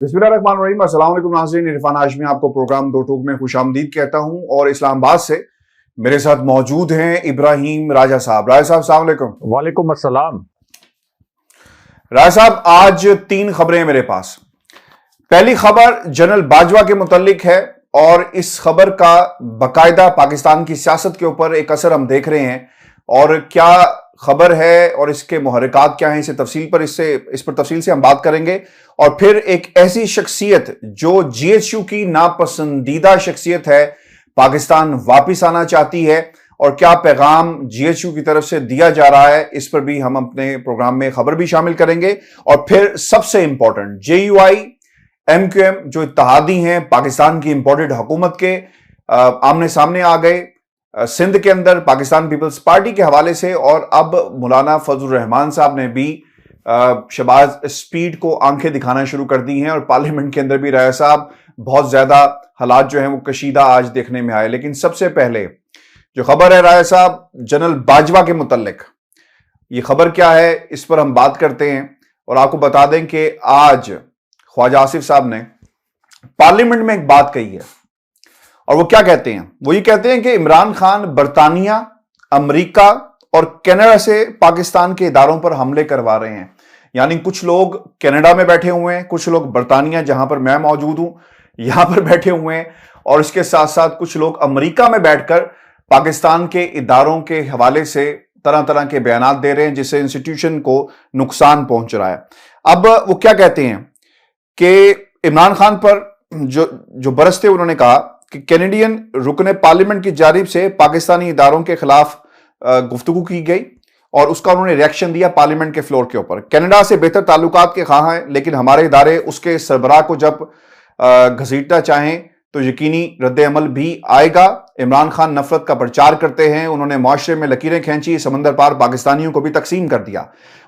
बिस्मिल्लाहिर्रहमानिर्रहीम। अस्सलाम वालेकुम नाज़रीन, इरफान हाशमी आपको प्रोग्राम दो टूक में खुशामदीद कहता हूं और इस्लामाबाद से मेरे साथ मौजूद हैं इब्राहिम राजा साहब। राजा साहब अस्सलाम वालेकुम। वालेकुम अस्सलाम। राजा साहब, आज तीन खबरें मेरे पास। पहली खबर जनरल बाजवा के मुतल्लिक है और इस खबर का बाकायदा पाकिस्तान की सियासत के ऊपर एक असर हम देख रहे हैं। और क्या खबर है और इसके मुहर्रिकात क्या हैं, इस पर तफसील से हम बात करेंगे। और फिर एक ऐसी शख्सियत जो जीएचयू की नापसंदीदा शख्सियत है, पाकिस्तान वापिस आना चाहती है और क्या पैगाम जीएचयू की तरफ से दिया जा रहा है, इस पर भी हम अपने प्रोग्राम में खबर भी शामिल करेंगे। और फिर सबसे इंपॉर्टेंट, जेयूआई एमक्यूएम जो इत्तेहादी हैं पाकिस्तान की इंपोर्टेड हुकूमत के, आमने सामने आ गए सिंध के अंदर पाकिस्तान पीपल्स पार्टी के हवाले से। और अब मौलाना फजल रहमान साहब ने भी शहबाज स्पीड को आंखें दिखाना शुरू कर दी हैं और पार्लियामेंट के अंदर भी राय साहब बहुत ज्यादा हालात जो हैं वो कशीदा आज देखने में आए। लेकिन सबसे पहले जो खबर है राय साहब जनरल बाजवा के मुतल्लिक, ये खबर क्या है इस पर हम बात करते हैं। और आपको बता दें कि आज ख्वाजा आसिफ साहब ने पार्लियामेंट में एक बात कही है और वो क्या कहते हैं, वो ये कहते हैं कि इमरान खान बरतानिया, अमेरिका और कनाडा से पाकिस्तान के इदारों पर हमले करवा रहे हैं। यानी कुछ लोग कनाडा में बैठे हुए हैं, कुछ लोग बरतानिया जहां पर मैं मौजूद हूं यहां पर बैठे हुए हैं, और इसके साथ साथ कुछ लोग अमेरिका में बैठकर पाकिस्तान के इदारों के हवाले से तरह तरह के बयान दे रहे हैं जिससे इंस्टीट्यूशन को नुकसान पहुंच रहा है। अब वो क्या कहते हैं कि इमरान खान पर जो बरसते उन्होंने कहा कि कैनेडियन रुकने पार्लियामेंट की जानिब से पाकिस्तानी इदारों के खिलाफ गुफ्तगू की गई और उसका उन्होंने रिएक्शन दिया पार्लियामेंट के फ्लोर के ऊपर। कनाडा से बेहतर ताल्लुकात के ख्वाह हैं, लेकिन हमारे इदारे उसके सरबराह को जब घसीटना चाहें तो यकीनी रद्द अमल भी आएगा। इमरान खान नफरत का प्रचार करते हैं, उन्होंने मुआशरे में लकीरें खींची, समंदर पार पाकिस्तानियों को भी तकसीम कर दिया।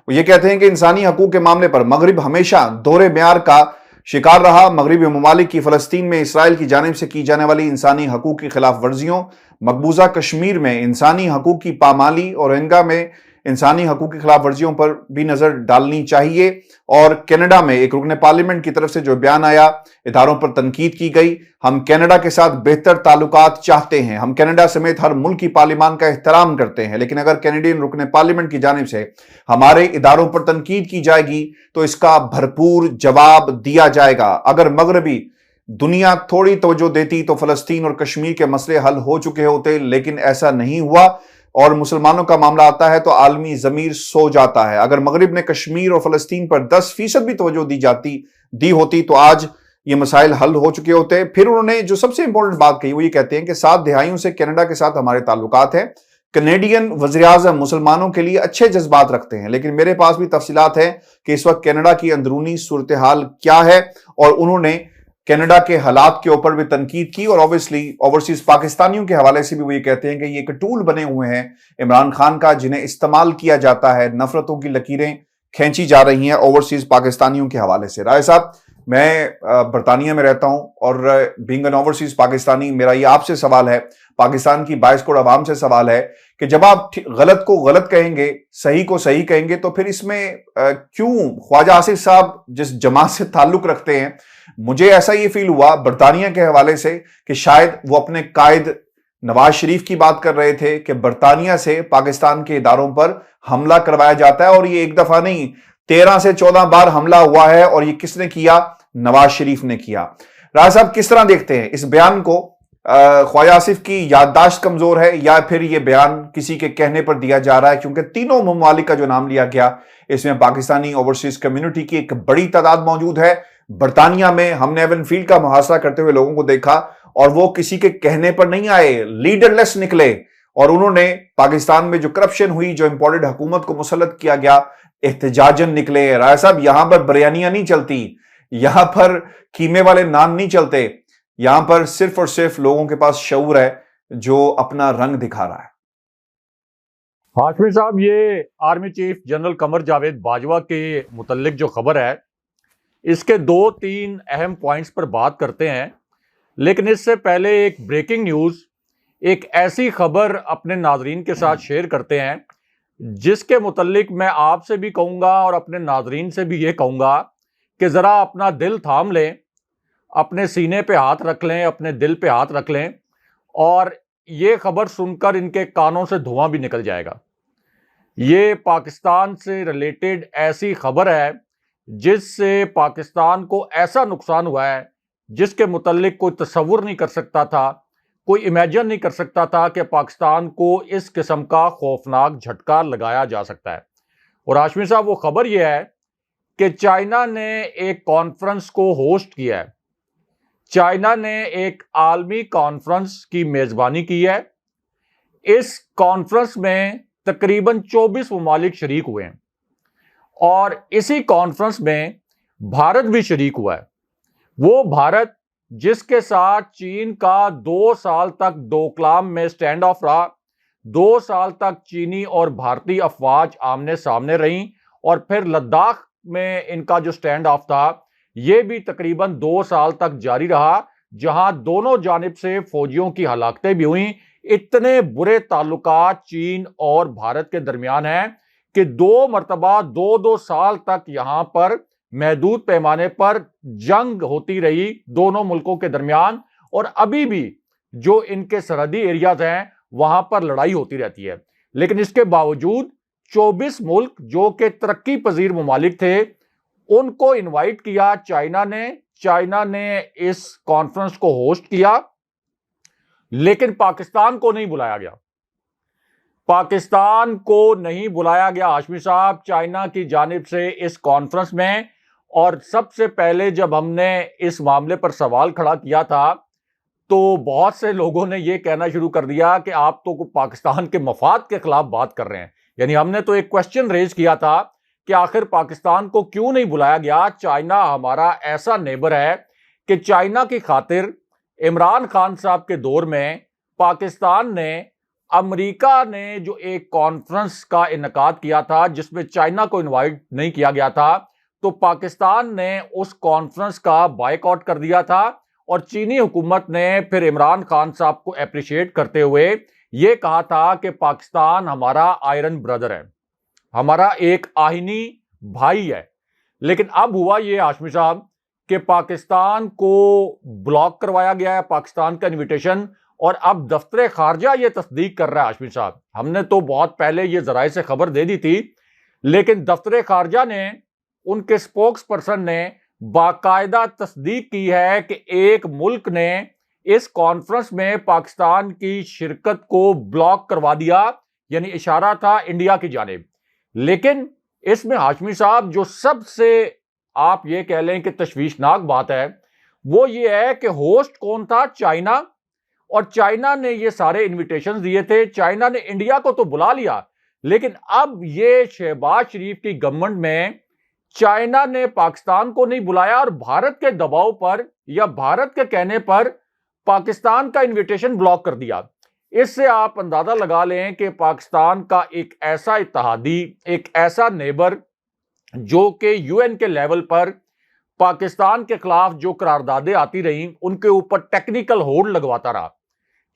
वो ये कहते हैं कि इंसानी हकूक के मामले पर मगरिब हमेशा दोहरे म्यार का शिकार रहा। मगरबी ममालिक की फलस्तीन में इसराइल की जानिब से की जाने वाली इंसानी हकूक की खिलाफ वर्जियों, मकबूजा कश्मीर में इंसानी हकूक की पामाली और रोहिंग्या में इंसानी हकूक की खिलाफ वर्जियों पर भी नजर डालनी चाहिए। और कनाडा में एक रुकने पार्लियामेंट की तरफ से जो बयान आया, इदारों पर तनकीद की गई। हम कनाडा के साथ बेहतर ताल्लुकात चाहते हैं, हम कनाडा समेत हर मुल्क की पार्लियामान का एहतराम करते हैं, लेकिन अगर कैनेडियन रुकने पार्लियामेंट की जानिब से हमारे इदारों पर तनकीद की जाएगी तो इसका भरपूर जवाब दिया जाएगा। अगर मगरबी दुनिया थोड़ी तवज्जो देती तो फलस्तीन और कश्मीर के मसले हल हो चुके होते, लेकिन ऐसा नहीं हुआ और मुसलमानों का मामला आता है तो आलमी जमीर सो जाता है। अगर मगरिब ने कश्मीर और फलस्तीन पर 10% भी तवज्जो दी होती तो आज ये मसाइल हल हो चुके होते। फिर उन्होंने जो सबसे इंपॉर्टेंट बात कही वो ये कहते हैं कि 7 दहाइयों से कनाडा के साथ हमारे ताल्लुकात हैं। कनेडियन वज़ीर-ए-आज़म मुसलमानों के लिए अच्छे जज्बात रखते हैं, लेकिन मेरे पास भी तफसीलात है कि इस वक्त कनाडा की अंदरूनी सूरत हाल क्या है। और उन्होंने कनाडा के हालात के ऊपर भी तनकीद की और ऑब्वियसली ओवरसीज पाकिस्तानियों के हवाले से भी वो ये कहते हैं कि ये एक टूल बने हुए हैं इमरान खान का, जिन्हें इस्तेमाल किया जाता है। नफरतों की लकीरें खींची जा रही हैं ओवरसीज पाकिस्तानियों के हवाले से। राय साहब, मैं बरतानिया में रहता हूं और बीइंग एन ओवरसीज पाकिस्तानी, मेरा ये आपसे सवाल है, पाकिस्तान की 22 करोड़ आवाम से सवाल है कि जब आप गलत को गलत कहेंगे, सही को सही कहेंगे, तो फिर इसमें क्यों ख्वाजा आसिफ साहब जिस जमात से ताल्लुक रखते हैं, मुझे ऐसा ये फील हुआ बरतानिया के हवाले से कि शायद वो अपने कायद नवाज शरीफ की बात कर रहे थे कि बरतानिया से पाकिस्तान के इदारों पर हमला करवाया जाता है। और ये एक दफा नहीं 13 से 14 बार हमला हुआ है और ये किसने किया? नवाज शरीफ ने किया। राज साहब, किस तरह देखते हैं इस बयान को? ख्वाजा आसिफ की याददाश्त कमजोर है या फिर यह बयान किसी के कहने पर दिया जा रहा है? क्योंकि तीनों ममालिक का जो नाम लिया गया इसमें पाकिस्तानी ओवरसीज कम्युनिटी की एक बड़ी तादाद मौजूद है। बरतानिया में हमने एवन फील्ड का मुहासरा करते हुए लोगों को देखा और वो किसी के कहने पर नहीं आए, लीडरलेस निकले और उन्होंने पाकिस्तान में जो करप्शन हुई, जो इंपोर्टेड हुकूमत को मुसल्लत किया गया, एहतजाजन निकले। राय साहब, यहां पर बिरयानियां नहीं चलती, यहां पर कीमे वाले नान नहीं चलते, यहां पर सिर्फ और सिर्फ लोगों के पास शऊर है जो अपना रंग दिखा रहा है। हाशमी साहब, ये army chief general Qamar Javed Bajwa के मुतल्लिक जो खबर है, इसके 2-3 अहम पॉइंट्स पर बात करते हैं। लेकिन इससे पहले एक ब्रेकिंग न्यूज़, एक ऐसी खबर अपने नाजरीन के साथ शेयर करते हैं जिसके मुतल्लिक मैं आपसे भी कहूँगा और अपने नाजरीन से भी ये कहूँगा कि जरा अपना दिल थाम लें, अपने सीने पे हाथ रख लें, अपने दिल पे हाथ रख लें, और ये खबर सुनकर इनके कानों से धुआं भी निकल जाएगा। ये पाकिस्तान से रिलेटेड ऐसी खबर है जिससे पाकिस्तान को ऐसा नुकसान हुआ है जिसके मुतल्लिक कोई तसव्वुर नहीं कर सकता था, कोई इमेजिन नहीं कर सकता था कि पाकिस्तान को इस किस्म का खौफनाक झटका लगाया जा सकता है। और हाशमी साहब, वो खबर यह है कि चाइना ने एक कॉन्फ्रेंस को होस्ट किया है। चाइना ने एक आलमी कॉन्फ्रेंस की मेजबानी की है। इस कॉन्फ्रेंस में तकरीबन 24 ममालिक शरीक हुए हैं और इसी कॉन्फ्रेंस में भारत भी शरीक हुआ है। वो भारत जिसके साथ चीन का 2 साल तक डोकलाम में स्टैंड ऑफ रहा, 2 साल तक चीनी और भारतीय अफवाज आमने सामने रहीं, और फिर लद्दाख में इनका जो स्टैंड ऑफ था यह भी तकरीबन 2 साल तक जारी रहा, जहां दोनों जानिब से फौजियों की हलाकतें भी हुई। इतने बुरे ताल्लुकात चीन और भारत के दरमियान हैं कि 2 मरतबा 2-2 साल तक यहां पर महदूद पैमाने पर जंग होती रही दोनों मुल्कों के दरमियान, और अभी भी जो इनके सरहदी एरियाज हैं वहां पर लड़ाई होती रहती है। लेकिन इसके बावजूद 24 मुल्क जो कि तरक्की पजीर ममालिक थे, उनको इनवाइट किया चाइना ने इस कॉन्फ्रेंस को होस्ट किया, लेकिन पाकिस्तान को नहीं बुलाया गया। पाकिस्तान को नहीं बुलाया गया हाशमी साहब चाइना की जानिब से इस कॉन्फ्रेंस में। और सबसे पहले जब हमने इस मामले पर सवाल खड़ा किया था तो बहुत से लोगों ने यह कहना शुरू कर दिया कि आप तो पाकिस्तान के मफाद के खिलाफ बात कर रहे हैं। यानी हमने तो एक क्वेश्चन रेज किया था कि आखिर पाकिस्तान को क्यों नहीं बुलाया गया। चाइना हमारा ऐसा नेबर है कि चाइना की खातिर इमरान खान साहब के दौर में पाकिस्तान ने, अमेरिका ने जो एक कॉन्फ्रेंस का इनेकाद किया था जिसमें चाइना को इनवाइट नहीं किया गया था, तो पाकिस्तान ने उस कॉन्फ्रेंस का बायकॉट कर दिया था। और चीनी हुकूमत ने फिर इमरान खान साहब को एप्रिशिएट करते हुए यह कहा था कि पाकिस्तान हमारा आयरन ब्रदर है, हमारा एक आहिनी भाई है। लेकिन अब हुआ यह हाशमी साहब कि पाकिस्तान को ब्लॉक करवाया गया है, पाकिस्तान का इन्विटेशन, और अब दफ्तर खारजा यह तस्दीक कर रहा है हाशमी साहब। हमने तो बहुत पहले यह जराए से खबर दे दी थी, लेकिन दफ्तर खारजा ने, उनके स्पोक्स पर्सन ने बाकायदा तस्दीक की है कि एक मुल्क ने इस कॉन्फ्रेंस में पाकिस्तान की शिरकत को ब्लॉक करवा दिया, यानी इशारा था इंडिया की जानिब। लेकिन इसमें हाशमी साहब जो सबसे आप ये कह लें कि तशवीशनाक बात है वो ये है कि होस्ट कौन था? चाइना। और चाइना ने ये सारे इनविटेशंस दिए थे, चाइना ने इंडिया को तो बुला लिया, लेकिन अब ये शहबाज शरीफ की गवर्नमेंट में चाइना ने पाकिस्तान को नहीं बुलाया और भारत के दबाव पर या भारत के कहने पर पाकिस्तान का इनविटेशन ब्लॉक कर दिया। इससे आप अंदाजा लगा लें कि पाकिस्तान का एक ऐसा इत्तेहादी, एक ऐसा नेबर जो कि यूएन के लेवल पर पाकिस्तान के खिलाफ जो करारदादें आती रहीं उनके ऊपर टेक्निकल होल्ड लगवाता रहा।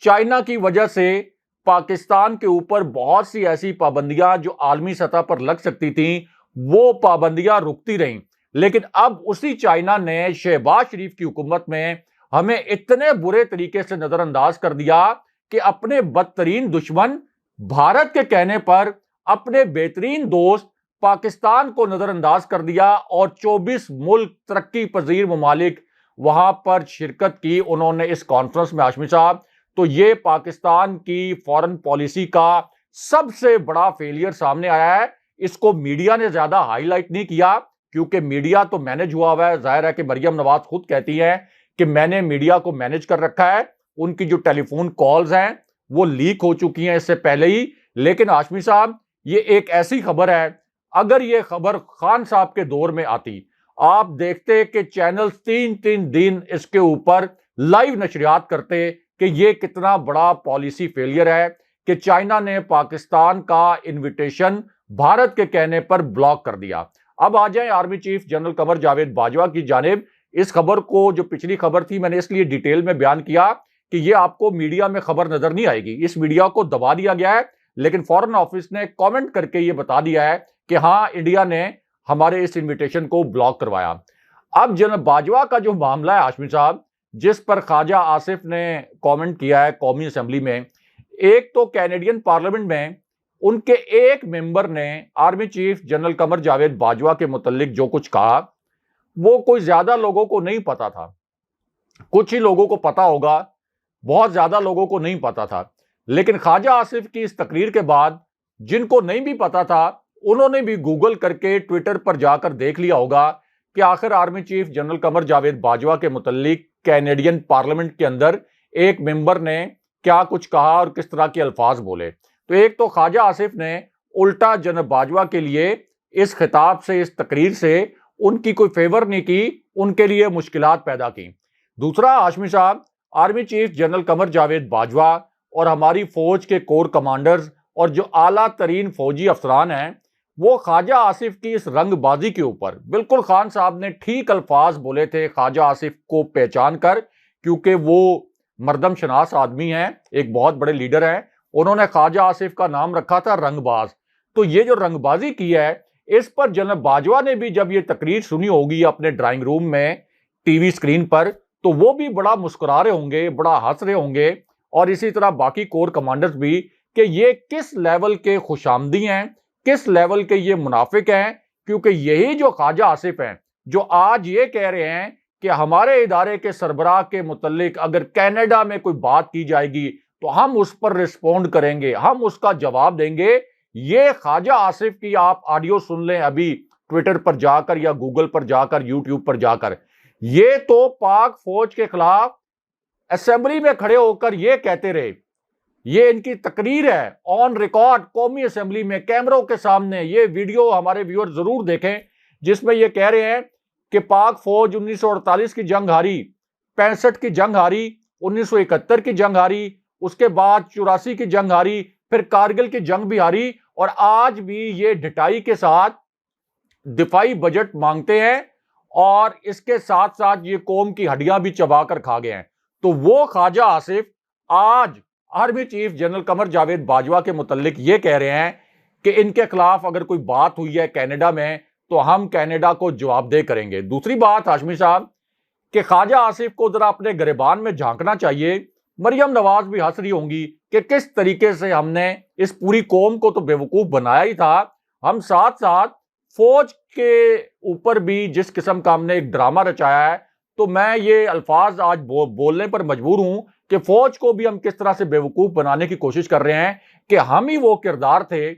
चाइना की वजह से पाकिस्तान के ऊपर बहुत सी ऐसी पाबंदियां जो आलमी सतह पर लग सकती थीं वो पाबंदियां रुकती रहीं। लेकिन अब उसी चाइना ने शहबाज शरीफ की हुकूमत में हमें इतने बुरे तरीके से नजरअंदाज कर दिया कि अपने बदतरीन दुश्मन भारत के कहने पर अपने बेहतरीन दोस्त पाकिस्तान को नजरअंदाज कर दिया और 24 मुल्क तरक्की पजीर ममालिक वहां पर शिरकत की उन्होंने इस कॉन्फ्रेंस में हाशमी साहब। तो ये पाकिस्तान की फॉरेन पॉलिसी का सबसे बड़ा फेलियर सामने आया है। इसको मीडिया ने ज्यादा हाईलाइट नहीं किया क्योंकि मीडिया तो मैनेज हुआ हुआ है। जाहिर है कि मरियम नवाज खुद कहती है कि मैंने मीडिया को मैनेज कर रखा है, उनकी जो टेलीफोन कॉल्स हैं वो लीक हो चुकी हैं इससे पहले ही। लेकिन हाशमी साहब ये एक ऐसी खबर है, अगर ये खबर खान साहब के दौर में आती, आप देखते कि चैनल 3-3 दिन इसके ऊपर लाइव नशरियात करते कि ये कितना बड़ा पॉलिसी फेलियर है कि चाइना ने पाकिस्तान का इनविटेशन भारत के कहने पर ब्लॉक कर दिया। अब आ जाए army chief general Qamar Javed Bajwa की जानिब। इस खबर को, जो पिछली खबर थी, मैंने इसलिए डिटेल में बयान किया कि ये आपको मीडिया में खबर नजर नहीं आएगी, इस मीडिया को दबा दिया गया है। लेकिन फॉरेन ऑफिस ने कमेंट करके ये बता दिया है कि हाँ, इंडिया ने हमारे इस इनविटेशन को ब्लॉक करवाया। अब जनरल बाजवा का जो मामला है हाशमी साहब, जिस पर ख्वाजा आसिफ ने कमेंट किया है कौमी असेंबली में, एक तो कैनेडियन पार्लियामेंट में उनके एक मेंबर ने army chief general Qamar Javed Bajwa के मुतल्लिक जो कुछ कहा वो कोई ज्यादा लोगों को नहीं पता था। कुछ ही लोगों को पता होगा, बहुत ज्यादा लोगों को नहीं पता था। लेकिन ख्वाजा आसिफ की इस तकरीर के बाद जिनको नहीं भी पता था उन्होंने भी गूगल करके ट्विटर पर जाकर देख लिया होगा कि आखिर army chief general Qamar Javed Bajwa के मुतल्लिक कैनेडियन पार्लियामेंट के अंदर एक मेंबर ने क्या कुछ कहा और किस तरह के अल्फाज बोले। तो एक तो ख्वाजा आसिफ ने उल्टा जनरल बाजवा के लिए इस खिताब से, इस तकरीर से उनकी कोई फेवर नहीं की, उनके लिए मुश्किलात पैदा की। दूसरा हाशमी साहब, army chief general Qamar Javed Bajwa और हमारी फौज के कोर कमांडर्स और जो आला तरीन फौजी अफसरान हैं वो ख्वाजा आसिफ की इस रंगबाजी के ऊपर, बिल्कुल खान साहब ने ठीक अल्फाज बोले थे ख्वाजा आसिफ को पहचान कर, क्योंकि वो मर्दम शनास आदमी हैं, एक बहुत बड़े लीडर हैं। उन्होंने ख्वाजा आसिफ का नाम रखा था रंगबाज। तो ये जो रंगबाजी की है इस पर जनरल बाजवा ने भी जब ये तकरीर सुनी होगी अपने ड्राइंग रूम में टीवी स्क्रीन पर, तो वो भी बड़ा मुस्कुरा रहे होंगे, बड़ा हंस रहे होंगे, और इसी तरह बाकी कोर कमांडर्स भी, कि ये किस लेवल के खुशामदी हैं, किस लेवल के ये मुनाफिक हैं। क्योंकि यही जो ख्वाजा आसिफ हैं जो आज ये कह रहे हैं कि हमारे इदारे के सरबराह के मुतल्लिक अगर कनाडा में कोई बात की जाएगी तो हम उस पर रिस्पोंड करेंगे, हम उसका जवाब देंगे। ये ख्वाजा आसिफ की आप ऑडियो सुन लें अभी ट्विटर पर जाकर या गूगल पर जाकर, यूट्यूब पर जाकर। ये तो पाक फौज के खिलाफ असेंबली में खड़े होकर ये कहते रहे। ये इनकी तकरीर है ऑन रिकॉर्ड कौमी असेंबली में कैमरों के सामने। ये वीडियो हमारे व्यूअर जरूर देखें जिसमें ये कह रहे हैं कि पाक फौज 1948 की जंग हारी, 65 की जंग हारी, 1971 की जंग हारी, उसके बाद 84 की जंग हारी, फिर कारगिल की जंग भी हारी, और आज भी ये ढिठाई के साथ दिफाई बजट मांगते हैं और इसके साथ साथ ये कौम की हड्डियां भी चबाकर खा गए हैं। तो वो ख्वाजा आसिफ आज army chief general Qamar Javed Bajwa के मुतल्लिक ये कह रहे हैं कि इनके खिलाफ अगर कोई बात हुई है कनाडा में तो हम कनाडा को जवाबदेह करेंगे। दूसरी बात हाशमी साहब कि ख्वाजा आसिफ को जरा अपने गिरबान में झांकना चाहिए। मरियम नवाज भी हंस रही होंगी कि किस तरीके से हमने इस पूरी कौम को तो बेवकूफ बनाया ही था, हम साथ साथ फौज के ऊपर भी जिस किस्म का हमने एक ड्रामा रचाया है। तो मैं ये अल्फाज आज बोलने पर मजबूर हूं कि फौज को भी हम किस तरह से बेवकूफ बनाने की कोशिश कर रहे हैं कि हम ही वो किरदार थे,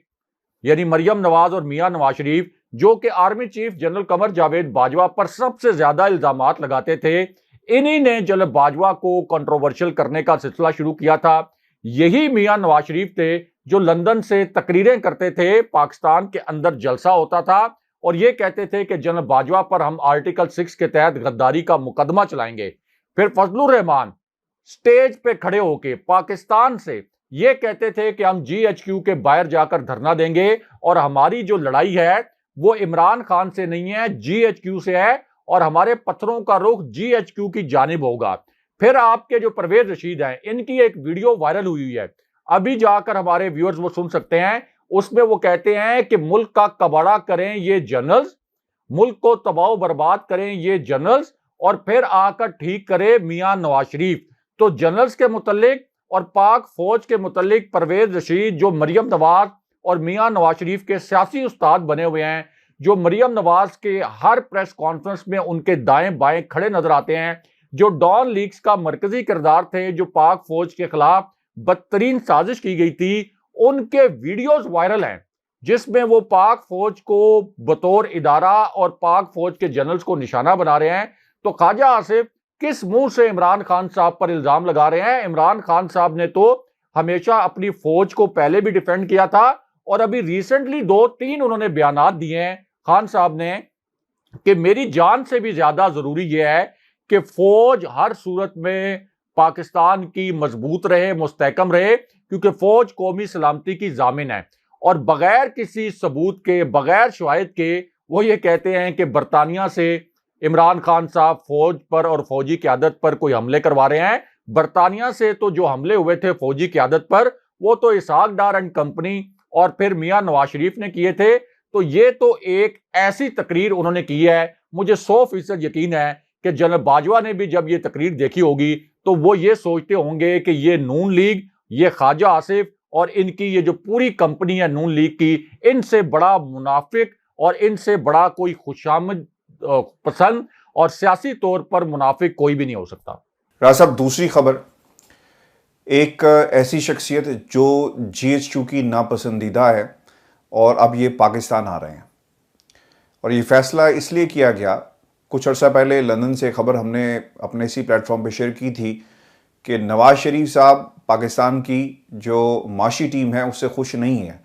यानी मरियम नवाज और मियां नवाज शरीफ, जो कि army chief general Qamar Javed Bajwa पर सबसे ज्यादा इल्जामात लगाते थे। इन्हीं ने जनरल बाजवा को कंट्रोवर्शियल करने का सिलसिला शुरू किया था। यही मियां नवाज शरीफ थे जो लंदन से तकरीरें करते थे, पाकिस्तान के अंदर जलसा होता था और ये कहते थे कि जनरल बाजवा पर हम आर्टिकल 6 के तहत गद्दारी का मुकदमा चलाएंगे। फिर फजलुर रहमान स्टेज पे खड़े होके पाकिस्तान से ये कहते थे कि हम GHQ के बाहर जाकर धरना देंगे और हमारी जो लड़ाई है वो इमरान खान से नहीं है, GHQ से है, और हमारे पत्थरों का रुख GHQ की जानिब होगा। फिर आपके जो परवेज रशीद हैं, इनकी एक वीडियो वायरल हुई है, अभी जाकर हमारे व्यूअर्स वो सुन सकते हैं। उसमें वो कहते हैं कि मुल्क का कबाड़ा करें ये जनरल्स, मुल्क को तबाह बर्बाद करें ये जनरल्स, और फिर आकर ठीक करे मियां नवाज शरीफ। तो जनरल्स के मुतल्लिक और पाक फौज के मुतल्लिक परवेज रशीद जो मरियम नवाज और मियां नवाज शरीफ के सियासी उस्ताद बने हुए हैं, जो मरियम नवाज के हर प्रेस कॉन्फ्रेंस में उनके दाएं बाएं खड़े नजर आते हैं, जो डॉन लीक्स का मरकजी किरदार थे, जो पाक फौज के खिलाफ बदतरीन साजिश की गई थी, उनके वीडियोस वायरल हैं जिसमें वो पाक फौज को बतौर इदारा और पाक फौज के जनरल्स को निशाना बना रहे हैं। तो ख्वाजा आसिफ किस मुंह से इमरान खान साहब पर इल्जाम लगा रहे हैं? इमरान खान साहब ने तो हमेशा अपनी फौज को पहले भी डिफेंड किया था और अभी रिसेंटली 2-3 उन्होंने बयानात दिए हैं खान साहब ने कि मेरी जान से भी ज्यादा जरूरी यह है कि फौज हर सूरत में पाकिस्तान की मजबूत रहे, मुस्तहकम रहे, क्योंकि फौज कौमी सलामती की जामिन है। और बगैर किसी सबूत के, बगैर शवाहिद के वो ये कहते हैं कि बरतानिया से इमरान खान साहब फौज पर और फौजी क़यादत पर कोई हमले करवा रहे हैं। बरतानिया से तो जो हमले हुए थे फौजी क़यादत पर वो तो इसहाक डार एंड कंपनी और फिर मियां नवाज शरीफ ने किए थे। तो ये तो एक ऐसी तकरीर उन्होंने की है, मुझे 100% यकीन है कि जनरल बाजवा ने भी जब ये तकरीर देखी होगी तो वो ये सोचते होंगे कि ये नून लीग, ये ख्वाजा आसिफ और इनकी ये जो पूरी कंपनी है नून लीग की, इनसे बड़ा मुनाफिक और इनसे बड़ा कोई खुशामद पसंद और सियासी तौर पर मुनाफिक कोई भी नहीं हो सकता। राज साहब, दूसरी खबर, एक ऐसी शख्सियत जो GHQ की नापसंदीदा है और अब ये पाकिस्तान आ रहे हैं, और ये फैसला इसलिए किया गया, कुछ अर्सा पहले लंदन से खबर हमने अपने इसी प्लेटफॉर्म पे शेयर की थी कि नवाज शरीफ साहब पाकिस्तान की जो माशी टीम है उससे खुश नहीं है,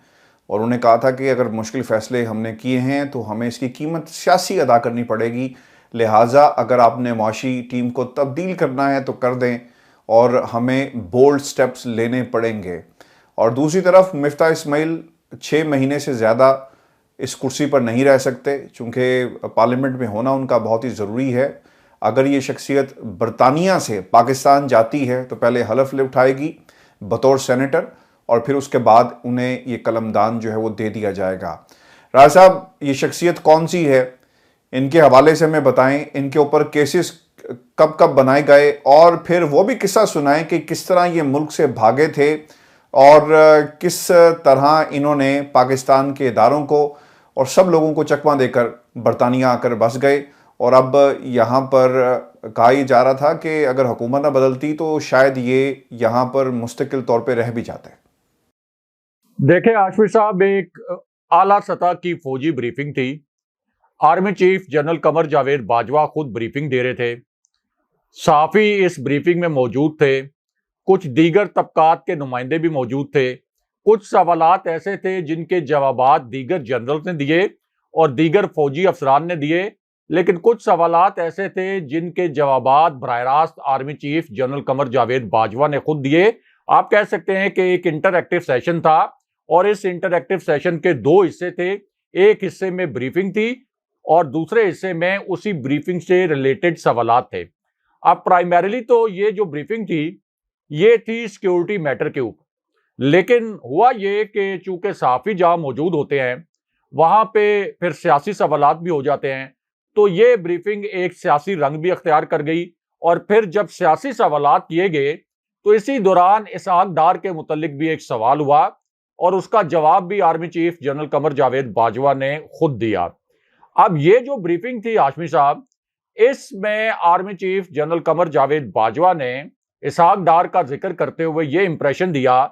और उन्होंने कहा था कि अगर मुश्किल फ़ैसले हमने किए हैं तो हमें इसकी कीमत सियासी अदा करनी पड़ेगी, लिहाजा अगर आपने माशी टीम को तब्दील करना है तो कर दें और हमें बोल्ड स्टेप्स लेने पड़ेंगे। और दूसरी तरफ मिफ्ता इस्माइल 6 महीने से ज़्यादा इस कुर्सी पर नहीं रह सकते, चूँकि पार्लियामेंट में होना उनका बहुत ही ज़रूरी है। अगर ये शख्सियत बरतानिया से पाकिस्तान जाती है तो पहले हलफ ले उठाएगी बतौर सेनेटर, और फिर उसके बाद उन्हें ये कलमदान जो है वो दे दिया जाएगा। राज साहब, ये शख्सियत कौन सी है, इनके हवाले से हमें बताएं, इनके ऊपर केसेस कब कब बनाए गए, और फिर वो भी किस्सा सुनाएं कि किस तरह ये मुल्क से भागे थे और किस तरह इन्होंने पाकिस्तान के इदारों को और सब लोगों को चकमा देकर बरतानिया आकर बस गए, और अब यहाँ पर कहा ही जा रहा था कि अगर हुकूमत ना बदलती तो शायद ये यहाँ पर मुस्तकिल तौर पे रह भी जाते। देखें आशफी साहब, एक आला सतह की फौजी ब्रीफिंग थी। Army chief general Qamar Javed Bajwa खुद ब्रीफिंग दे रहे थे, सहाफ़ी इस ब्रीफिंग में मौजूद थे, कुछ दीगर तबकात के नुमाइंदे भी मौजूद थे। कुछ सवालात ऐसे थे जिनके जवाबात दीगर जनरल्स ने दिए और दीगर फौजी अफसरान ने दिए, लेकिन कुछ सवालात ऐसे थे जिनके जवाबात बराह रास्त army chief general Qamar Javed Bajwa ने खुद दिए। आप कह सकते हैं कि एक इंटरएक्टिव सेशन था, और इस इंटरएक्टिव सेशन के 2 हिस्से थे। एक हिस्से में ब्रीफिंग थी और दूसरे हिस्से में उसी ब्रीफिंग से रिलेटेड सवालात थे। अब प्राइमरीली तो ये जो ब्रीफिंग थी ये थी सिक्योरिटी मैटर के ऊपर, लेकिन हुआ ये कि चूंकि सहाफ़ी जहां मौजूद होते हैं वहां पे फिर सियासी सवालात भी हो जाते हैं, तो ये ब्रीफिंग एक सियासी रंग भी अख्तियार कर गई। और फिर जब सियासी सवालात किए गए तो इसी दौरान इसहाक डार के मुतल्लिक भी एक सवाल हुआ और उसका जवाब भी army chief general Qamar Javed Bajwa ने खुद दिया। अब ये जो ब्रीफिंग थी हाशमी साहब, इसमें army chief general Qamar Javed Bajwa ने इसहाक डार का जिक्र करते हुए ये इंप्रेशन दिया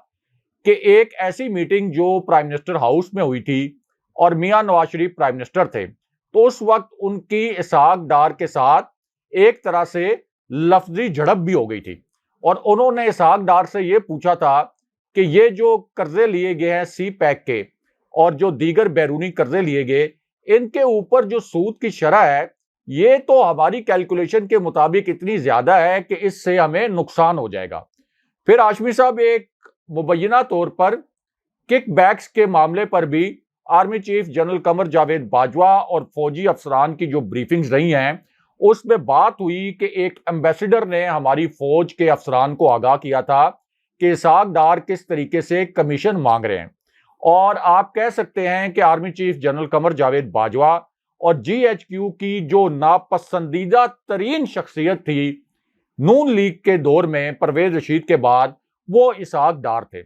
कि एक ऐसी मीटिंग जो प्राइम मिनिस्टर हाउस में हुई थी और मियां नवाज शरीफ प्राइम मिनिस्टर थे, तो उस वक्त उनकी इसहाक डार के साथ एक तरह से लफ्जी झड़प भी हो गई थी, और उन्होंने इसहाक डार से ये पूछा था कि ये जो कर्जे लिए गए हैं सी पैक के और जो दीगर बैरूनी कर्जे लिए गए, इनके ऊपर जो सूद की शरह है ये तो हमारी कैलकुलेशन के मुताबिक इतनी ज्यादा है कि इससे हमें नुकसान हो जाएगा। फिर हाशमी साहब, एक मुबैना तौर पर किक बैक्स के मामले पर भी army chief general Qamar Javed Bajwa और फौजी अफसरान की जो ब्रीफिंग्स रही हैं उसमें बात हुई कि एक एम्बेसडर ने हमारी फौज के अफसरान को आगाह किया था कि इसहाक डार किस तरीके से कमीशन मांग रहे हैं। और आप कह सकते हैं कि army chief general Qamar Javed Bajwa और GHQ की जो नापसंदीदा तरीन शख्सियत थी नून लीग के दौर में परवेज रशीद के बाद, वो इसहाक डार थे।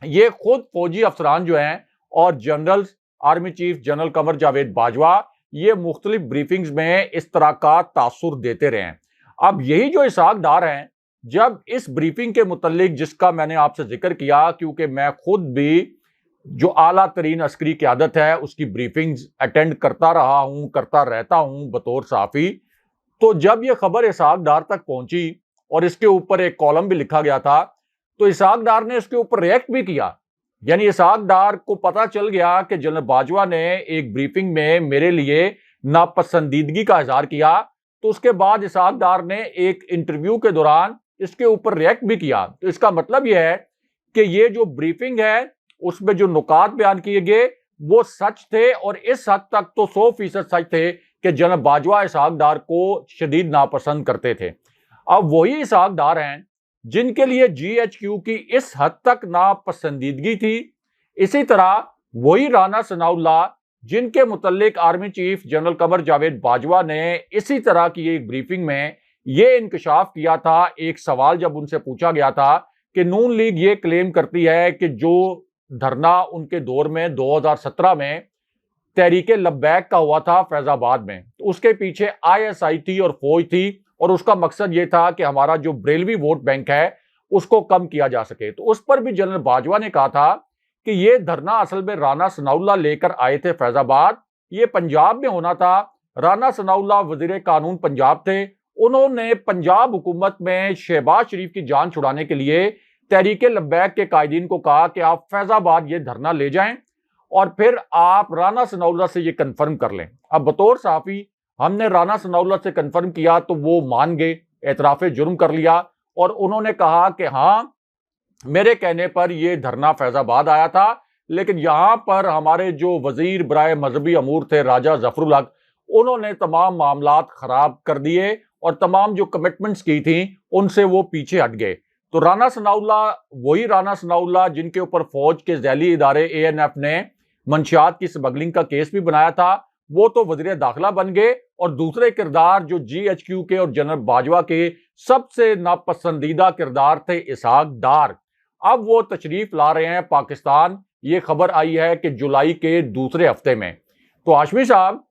ये खुद फौजी अफसरान जो हैं और generals army chief general Qamar Javed Bajwa ये मुख्तलिफ ब्रीफिंग्स में इस तरह का तासुर देते रहे हैं। अब यही जो इसहाक डार हैं, जब इस ब्रीफिंग के मुतल्लिक जिसका मैंने आपसे जिक्र किया, क्योंकि मैं खुद भी जो आला तरीन अस्करी क़यादत है उसकी ब्रीफिंग्स अटेंड करता रहा हूं, करता रहता हूं बतौर सहाफ़ी, तो जब ये खबर इसहाक डार तक पहुंची और इसके ऊपर एक कॉलम भी लिखा गया था, तो इसहाक डार ने इसके ऊपर रिएक्ट भी किया। यानी इसहाक डार को पता चल गया कि जनरल बाजवा ने एक ब्रीफिंग में मेरे लिए नापसंदीदगी का इजहार किया, तो उसके बाद इसहाक डार ने एक इंटरव्यू के दौरान इसके ऊपर रिएक्ट भी किया। तो इसका मतलब यह है कि ये जो ब्रीफिंग है उसमें जो नुकात बयान किए गए वो सच थे, और इस हद तक तो 100% सच थे कि जनरल बाजवा इसहाक डार को शदीद नापसंद करते थे। अब वही इसहाक डार हैं जिनके लिए GHQ की इस हद तक नापसंदीदगी थी। इसी तरह वही राना सनाउल्लाह जिनके मुतल्लिक army chief general Qamar Javed Bajwa ने इसी तरह की एक ब्रीफिंग में ये इंकशाफ किया था। एक सवाल जब उनसे पूछा गया था कि नून लीग ये क्लेम करती है कि जो धरना उनके दौर में 2017 में तहरीके लब्बैक का हुआ था फैजाबाद में, तो उसके पीछे आईएसआई थी और फौज थी, और उसका मकसद ये था कि हमारा जो बरेलवी वोट बैंक है उसको कम किया जा सके। तो उस पर भी जनरल बाजवा ने कहा था कि ये धरना असल में राना सनाउल्लाह लेकर आए थे फैजाबाद, ये पंजाब में होना था। राना सनाउल्लाह वजीर कानून पंजाब थे, उन्होंने पंजाब हुकूमत में शहबाज शरीफ की जान छुड़ाने के लिए तहरीके लब्बैक के कायदीन को कहा कि आप फैजाबाद ये धरना ले जाएं और फिर आप राना सनाउल्लाह से ये कंफर्म कर लें। अब बतौर साफी हमने राना सनाउल्लाह से कंफर्म किया तो वो मान गए, एतराफ़े जुर्म कर लिया और उन्होंने कहा कि हाँ, मेरे कहने पर यह धरना फैजाबाद आया था, लेकिन यहां पर हमारे जो वजीर बराए मजहबी अमूर थे राजा जफरुल हक, उन्होंने तमाम मामलात खराब कर दिए और तमाम जो कमिटमेंट्स की थी उनसे वो पीछे हट गए। तो राना सनाउल्लाह वही राना सनाउल्लाह जिनके ऊपर फौज के जैली इदारे एएनएफ ने मंशियात की स्मगलिंग का केस भी बनाया था, वो तो वजीर दाखिला बन गए। और दूसरे किरदार जो जीएचक्यू के और जनरल बाजवा के सबसे नापसंदीदा किरदार थे इसहाक डार, अब वो तशरीफ ला रहे हैं पाकिस्तान। ये खबर आई है कि जुलाई के दूसरे हफ्ते में। तो हाशमी साहब,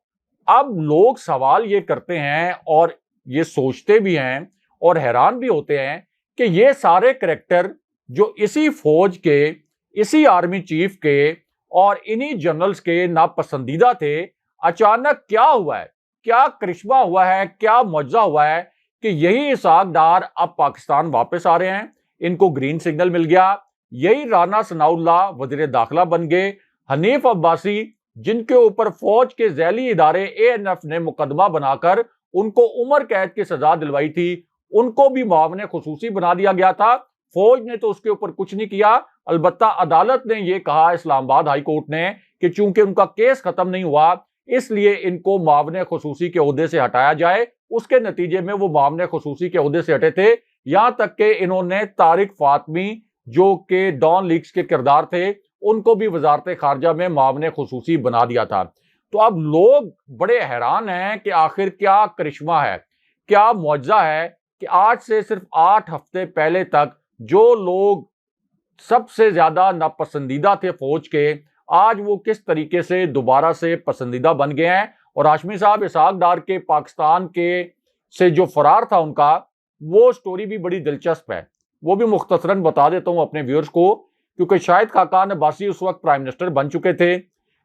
अब लोग सवाल ये करते हैं और ये सोचते भी हैं और हैरान भी होते हैं कि ये सारे करैक्टर जो इसी फौज के, इसी आर्मी चीफ के और इन्हीं जनरल्स के नापसंदीदा थे, अचानक क्या हुआ है, क्या करिश्मा हुआ है, क्या मौजज़ा हुआ है कि यही इसहाक डार अब पाकिस्तान वापस आ रहे हैं, इनको ग्रीन सिग्नल मिल गया। यही राना सनाउल्लाह वजीर दाखिला बन गए। हनीफ अब्बासी जिनके ऊपर फौज के जैली इदारे एएनएफ ने मुकदमा बनाकर उनको उम्र कैद की सजा दिलवाई थी, उनको भी मुआवने खुसूसी बना दिया गया था। फौज ने तो उसके ऊपर कुछ नहीं किया, अलबत्ता अदालत ने यह कहा, इस्लामाबाद हाई कोर्ट ने, कि चूंकि उनका केस खत्म नहीं हुआ इसलिए इनको मुआवने खुसूसी के ओहदे से हटाया जाए। उसके नतीजे में वो मुआवने खुसूसी के ओहदे से हटे थे। यहां तक कि इन्होंने तारिक फातमी जो कि डॉन लीग्स के किरदार थे, उनको भी वजारत खारजा में मुआवने खुसूसी बना दिया था। तो अब लोग बड़े हैरान हैं कि आखिर क्या करिश्मा है, क्या मुआवजा है कि आज से सिर्फ 8 हफ्ते पहले तक जो लोग सबसे ज्यादा नापसंदीदा थे फौज के, आज वो किस तरीके से दोबारा से पसंदीदा बन गए हैं। और हाशमी साहब, इसहाक डार के पाकिस्तान के से जो फरार था उनका, वो स्टोरी भी बड़ी दिलचस्प है, वो भी मुख्तसरन बता देता हूं अपने व्यूअर्स को, क्योंकि शाहिद खाकान अब्बासी उस वक्त प्राइम मिनिस्टर बन चुके थे।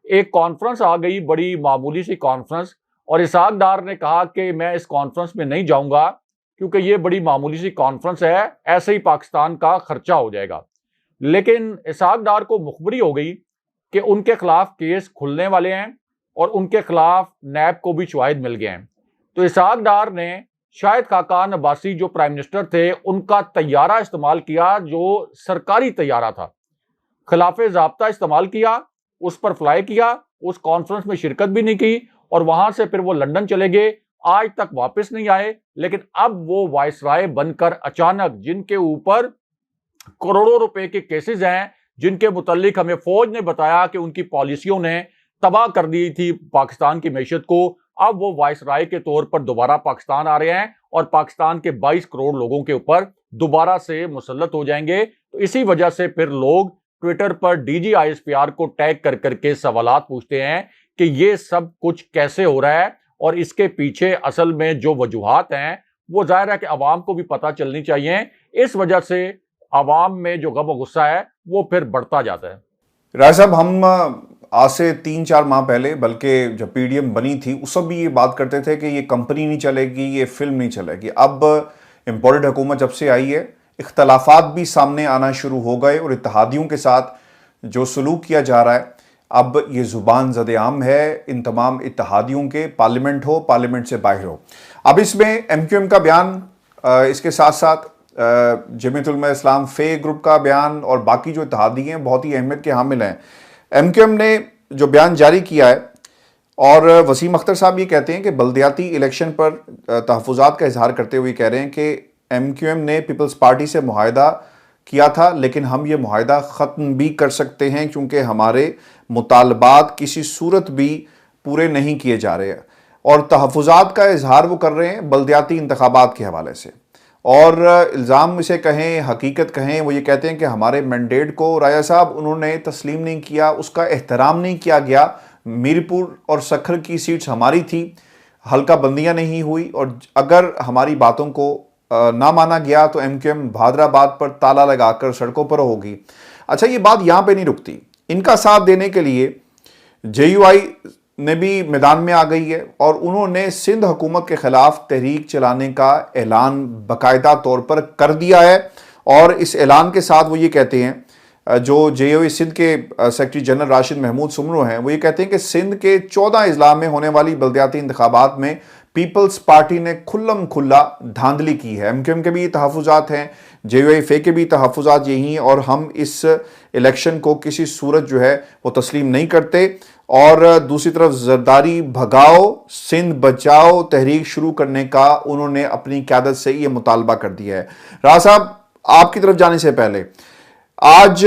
एक कॉन्फ्रेंस आ गई, बड़ी मामूली सी कॉन्फ्रेंस, और इसहाक डार ने कहा कि मैं इस कॉन्फ्रेंस में नहीं जाऊंगा क्योंकि ये बड़ी मामूली सी कॉन्फ्रेंस है, ऐसे ही पाकिस्तान का खर्चा हो जाएगा। लेकिन इसहाक डार को मुखबरी हो गई कि उनके खिलाफ केस खुलने वाले हैं और उनके खिलाफ नैब को भी शवाहिद मिल गए हैं। तो इसहाक डार ने शाहिद खाकान अब्बासी जो प्राइम मिनिस्टर थे उनका तैयारा इस्तेमाल किया, जो सरकारी तैयारा था, खिलाफे ज़ाब्ता इस्तेमाल किया, उस पर फ्लाई किया, उस कॉन्फ्रेंस में शिरकत भी नहीं की और वहां से फिर वो लंदन चले गए, आज तक वापस नहीं आए। लेकिन अब वो वायसराय बनकर अचानक, जिनके ऊपर करोड़ों रुपए के केसेस हैं, जिनके मुतालिक हमें फौज ने बताया कि उनकी पॉलिसियों ने तबाह कर दी थी पाकिस्तान की मैशत को, अब वो वायसराय के तौर पर दोबारा पाकिस्तान आ रहे हैं और पाकिस्तान के 22 करोड़ लोगों के ऊपर दोबारा से मुसल्लत हो जाएंगे। तो इसी वजह से फिर लोग ट्विटर पर डीजीआईएसपीआर को टैग कर करके सवालात पूछते हैं कि ये सब कुछ कैसे हो रहा है, और इसके पीछे असल में जो वजूहात हैं वो जाहिर है कि अवाम को भी पता चलनी चाहिए। इस वजह से अवाम में जो गम और गुस्सा है वो फिर बढ़ता जाता है। राय साहब, हम आज से 3-4 माह पहले, बल्कि जब पीडीएम बनी थी उस सब भी ये बात करते थे कि ये कंपनी नहीं चलेगी, ये फिल्म नहीं चलेगी। अब इम्पोर्टेड हुकूमत जब से आई है, इख्तलाफात भी सामने आना शुरू हो गए और इत्तेहादियों के साथ जो सलूक किया जा रहा है, अब ये जुबान ज़द-ए-आम है इन तमाम इत्तेहादियों के, पार्लियामेंट हो, पार्लियामेंट से बाहर हो। अब इसमें एमक्यूएम का बयान, इसके साथ साथ जमीयत उलमा इस्लाम फे ग्रुप का बयान और बाकी जो इत्तेहादी हैं बहुत ही अहमियत के हामिल हैं। एमक्यूएम ने जो बयान जारी किया है, और वसीम अख्तर साहब ये कहते हैं कि बल्दियाती इलेक्शन पर तहफ़्फ़ुज़ात का इजहार करते हुए कह रहे हैं कि एमक्यूएम ने पीपल्स पार्टी से मुआहदा किया था, लेकिन हम ये मुआहदा ख़त्म भी कर सकते हैं क्योंकि हमारे मुतालबात किसी सूरत भी पूरे नहीं किए जा रहे हैं। और तहफ़्फ़ुज़ात का इजहार वो कर रहे हैं बल्दियाती इंतखाबात के हवाले से, और इल्ज़ाम इसे कहें हकीकत कहें, वो ये कहते हैं कि हमारे मैंडेट को राजा साहब उन्होंने तस्लीम नहीं किया, उसका एहतराम नहीं किया गया। मीरपुर और सखर की सीट्स हमारी थी, हल्का बंदियां नहीं हुई, और अगर हमारी बातों को ना माना गया तो MQM भादराबाद पर ताला लगाकर सड़कों पर होगी। अच्छा, ये बात यहां पे नहीं रुकती। इनका साथ देने के लिए JUI ने भी मैदान में आ गई है और उन्होंने सिंध हुकूमत के खिलाफ तहरीक चलाने का ऐलान बाकायदा तौर पर कर दिया है। और इस ऐलान के साथ वो ये कहते हैं, जो JUI सिंध के सेक्रेटरी जनरल राशिद महमूद सुमरो हैं, वो ये कहते हैं कि सिंध के 14 अजला में होने वाली बल्दियाती इंतखाबात में पीपल्स पार्टी ने खुल्लम खुल्ला धांधली की है। MQM के भी तहफ़्फ़ुज़ात हैं, JUI फे के भी तहफ़्फ़ुज़ात यही हैं, और हम इस इलेक्शन को किसी सूरत जो है वो तस्लीम नहीं करते। और दूसरी तरफ जरदारी भगाओ सिंध बचाओ तहरीक शुरू करने का उन्होंने अपनी क़यादत से ये मुतालबा कर दिया है। राज साहब, आपकी तरफ जाने से पहले आज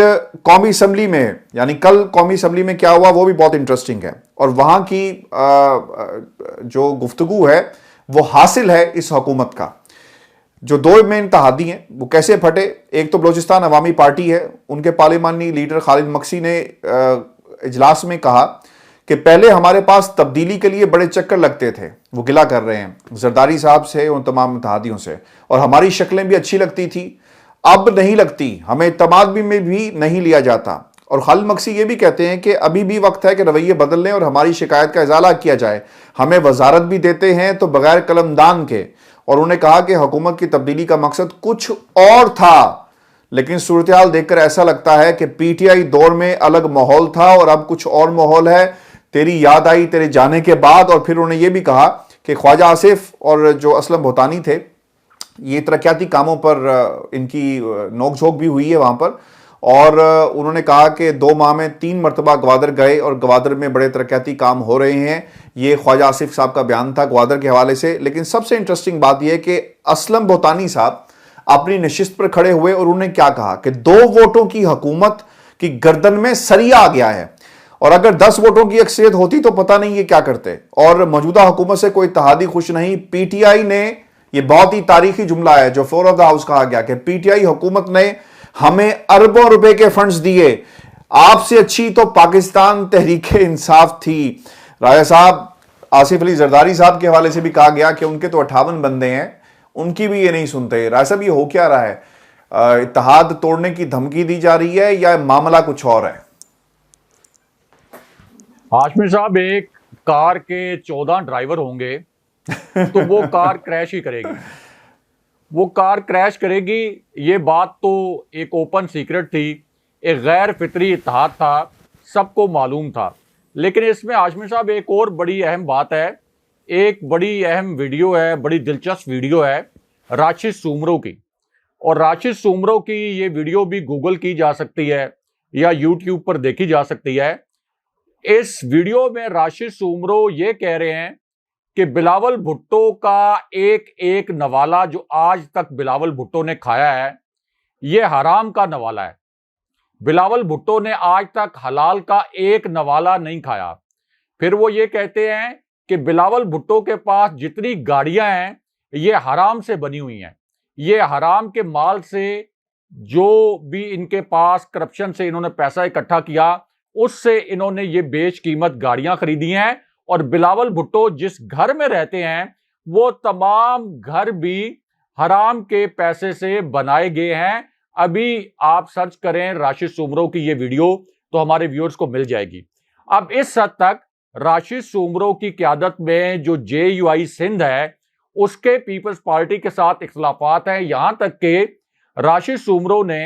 कौमी असम्बली में, यानी कल कौमी असम्बली में क्या हुआ वो भी बहुत इंटरेस्टिंग है, और वहां की जो गुफ्तगू है वो हासिल है इस हुकूमत का। जो दो मेन तहादी हैं वो कैसे फटे। एक तो बलोचिस्तान अवामी पार्टी है, उनके पार्लिमानी लीडर खालिद मक्सी ने इजलास में कहा कि पहले हमारे पास तब्दीली के लिए बड़े चक्कर लगते थे, वो गिला कर रहे हैं जरदारी साहब से, उन तमाम तहादियों से, और हमारी शक्लें भी अच्छी लगती थी, अब नहीं लगती, हमें इत्तेमाद में भी नहीं लिया जाता। और खालिद मक्सी ये भी कहते हैं कि अभी भी वक्त है कि रवैये बदल लें और हमारी शिकायत का इजाला किया जाए। हमें वजारत भी देते हैं तो बगैर कलमदान के। और उन्होंने कहा कि हुकूमत की तब्दीली का मकसद कुछ और था, लेकिन सूरत हाल देखकर ऐसा लगता है कि PTI दौर में अलग माहौल था और अब कुछ और माहौल है। तेरी याद आई तेरे जाने के बाद। और फिर उन्होंने ये भी कहा कि ख्वाजा आसिफ और जो असलम भूटानी थे, ये तरक्याती कामों पर इनकी नोकझोंक भी हुई है वहां पर। और उन्होंने कहा कि 2 माह में 3 मरतबा ग्वादर गए और ग्वादर में बड़े तरक्याती काम हो रहे हैं। ये ख्वाजा आसिफ साहब का बयान था ग्वादर के हवाले से। लेकिन सबसे इंटरेस्टिंग बात यह है कि असलम भूटानी साहब अपनी नशिस्त पर खड़े हुए और उन्होंने क्या कहा कि 2 वोटों की हुकूमत की गर्दन में सरिया आ गया है, और अगर 10 वोटों की अक्सरियत होती तो पता नहीं ये क्या करते। और मौजूदा हुकूमत से कोई इत्तेहादी खुश नहीं। PTI ने, ये बहुत ही तारीखी जुमला है जो फ्लोर ऑफ द हाउस कहा गया कि PTI हुकूमत ने हमें अरबों रुपए के फंड्स दिए, आपसे अच्छी तो पाकिस्तान तहरीक इंसाफ थी। राजा साहब, आसिफ अली जरदारी साहब के हवाले से भी कहा गया कि उनके तो 58 बंदे हैं, उनकी भी ये नहीं सुनते। राजा साहब, ये हो क्या रहा है? इत्तेहाद तोड़ने की धमकी दी जा रही है या मामला कुछ और है? हाशमी साहब, एक कार के 14 ड्राइवर होंगे तो वो कार क्रैश ही करेगी। वो कार क्रैश करेगी, ये बात तो एक ओपन सीक्रेट थी, एक गैर फितरी इत्तेहाद था, सबको मालूम था। लेकिन इसमें हाशमी साहब एक और बड़ी अहम बात है, एक बड़ी अहम वीडियो है, बड़ी दिलचस्प वीडियो है राशिद सुमरो की। और राशिद सुमरो की ये वीडियो भी गूगल की जा सकती है या यूट्यूब पर देखी जा सकती है। इस वीडियो में राशिद सुमरो ये कह रहे हैं कि बिलावल भुट्टो का एक एक नवाला जो आज तक बिलावल भुट्टो ने खाया है, ये हराम का नवाला है। बिलावल भुट्टो ने आज तक हलाल का एक नवाला नहीं खाया। फिर वो ये कहते हैं कि बिलावल भुट्टो के पास जितनी गाड़ियां हैं ये हराम से बनी हुई हैं, ये हराम के माल से, जो भी इनके पास करप्शन से इन्होंने पैसा इकट्ठा किया उससे इन्होंने ये बेच कीमत गाड़ियां खरीदी हैं। और बिलावल भुट्टो जिस घर में रहते हैं वो तमाम घर भी हराम के पैसे से बनाए गए हैं। अभी आप सर्च करें राशिद सुमरो की ये वीडियो तो हमारे व्यूअर्स को मिल जाएगी। अब इस हद तक राशिद सुमरो की क़यादत में जो JUI सिंध है उसके पीपल्स पार्टी के साथ इख्तलाफात हैं। यहां तक के राशिद सुमरो ने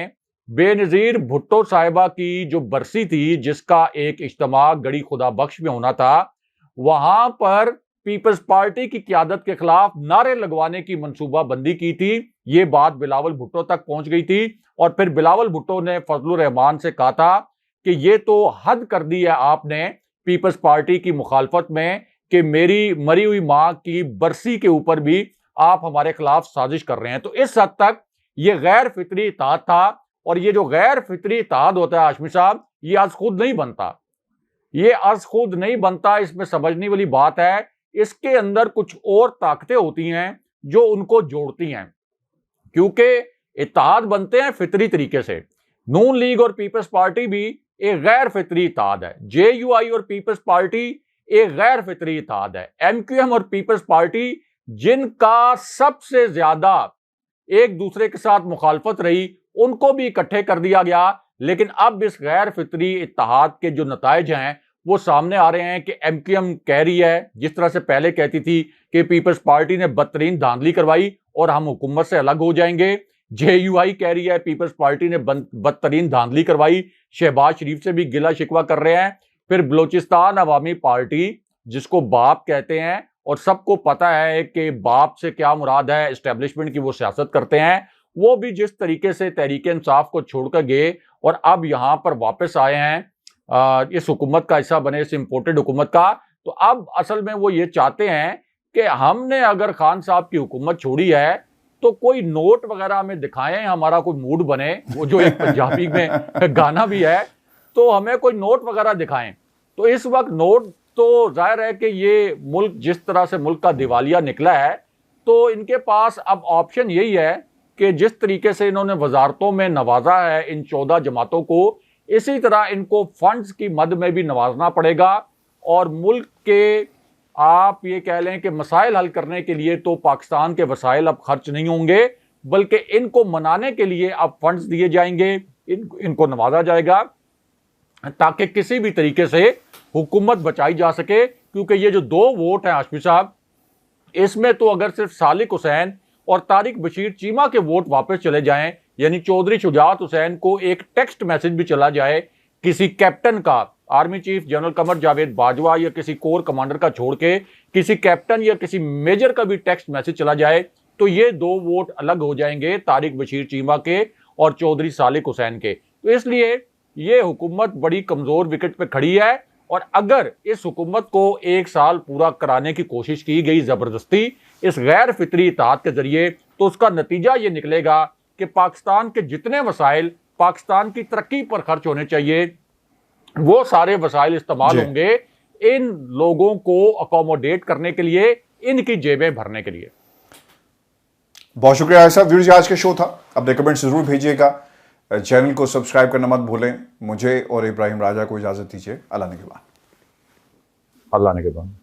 बेनजीर भुट्टो साहिबा की जो बरसी थी, जिसका एक इज्तिमा गड़ी खुदा बख्श में होना था, वहां पर पीपल्स पार्टी की क़यादत के खिलाफ नारे लगवाने की मंसूबाबंदी की थी। ये बात बिलावल भुट्टो तक पहुंच गई थी और फिर बिलावल भुट्टो ने फजलुर रहमान से कहा था कि ये तो हद कर दी है आपने पीपल्स पार्टी की मुखालफत में कि मेरी मरी हुई मां की बरसी के ऊपर भी आप हमारे खिलाफ साजिश कर रहे हैं। तो इस हद तक ये गैर फितरी इत्तेहाद था और ये जो गैर फितरी इत्तेहाद होता है हाशमी साहब, ये आज खुद नहीं बनता, ये आज खुद नहीं बनता। इसमें समझने वाली बात है, इसके अंदर कुछ और ताकतें होती हैं जो उनको जोड़ती हैं, क्योंकि इत्तेहाद बनते हैं फितरी तरीके से। नून लीग और पीपल्स पार्टी भी एक गैर फितरी इत्तेहाद है, JUI और पीपल्स पार्टी एक गैर फितरी इत्तेहाद है, MQM और पीपल्स पार्टी जिनका सबसे ज्यादा एक दूसरे के साथ मुखालफत रही, उनको भी इकट्ठे कर दिया गया। लेकिन अब इस गैर फितरी इत्तेहाद के जो नताइज हैं वो सामने आ रहे हैं कि MQM कह रही है, जिस तरह से पहले कहती थी कि पीपल्स पार्टी ने बदतरीन धांधली करवाई और हम हुकूमत से अलग हो जाएंगे। JUI कह रही है पीपल्स पार्टी ने बदतरीन धांधली करवाई, शहबाज शरीफ से भी गिला शिकवा कर रहे हैं। फिर बलोचिस्तान अवामी पार्टी, जिसको बाप कहते हैं, और सबको पता है कि बाप से क्या मुराद है, एस्टेब्लिशमेंट की वो सियासत करते हैं, वो भी जिस तरीके से तहरीक इंसाफ को छोड़कर गए और अब यहां पर वापस आए हैं इस हुकूमत का हिस्सा बने, इस इंपोर्टेड हुकूमत का, तो अब असल में वो ये चाहते हैं कि हमने अगर खान साहब की हुकूमत छोड़ी है तो कोई नोट वगैरह हमें दिखाएं, हमारा कोई मूड बने। वो जो एक पंजाबी में गाना भी है, तो हमें कोई नोट वगैरह दिखाएं। तो इस वक्त नोट तो जाहिर है कि ये मुल्क जिस तरह से मुल्क का दिवालिया निकला है, तो इनके पास अब ऑप्शन यही है कि जिस तरीके से इन्होंने वजारतों में नवाजा है इन 14 जमातों को, इसी तरह इनको फंड्स की मद में भी नवाजना पड़ेगा। और मुल्क के आप ये कह लें कि मसाइल हल करने के लिए तो पाकिस्तान के वसाइल अब खर्च नहीं होंगे, बल्कि इनको मनाने के लिए अब फंड्स दिए जाएंगे, इनको नवाजा जाएगा, ताकि किसी भी तरीके से हुकूमत बचाई जा सके। क्योंकि ये जो 2 वोट हैं हाशमी साहब, इसमें तो अगर सिर्फ सालिक हुसैन और तारिक बशीर चीमा के वोट वापस चले जाएं, यानी चौधरी शुजात हुसैन को एक टेक्स्ट मैसेज भी चला जाए किसी कैप्टन का, army chief general Qamar Javed Bajwa या किसी कोर कमांडर का छोड़ के किसी कैप्टन या किसी मेजर का भी टेक्स्ट मैसेज चला जाए, तो ये 2 वोट अलग हो जाएंगे, तारिक बशीर चीमा के और चौधरी सालिक हुसैन के। तो इसलिए ये हुकूमत बड़ी कमजोर विकेट पे खड़ी है। और अगर इस हुकूमत को 1 साल पूरा कराने की कोशिश की गई जबरदस्ती इस गैर फितरी इत्तेहाद के जरिए, तो उसका नतीजा ये निकलेगा कि पाकिस्तान के जितने वसाइल पाकिस्तान की तरक्की पर खर्च होने चाहिए, वो सारे वसाइल इस्तेमाल होंगे इन लोगों को अकोमोडेट करने के लिए, इनकी जेबें भरने के लिए। बहुत शुक्रिया साहब। व्यूअर्स, आज का शो था, अपने कमेंट्स जरूर भेजिएगा, चैनल को सब्सक्राइब करना मत भूलें। मुझे और इब्राहिम राजा को इजाजत दीजिए। अल्लाह ने के बाद।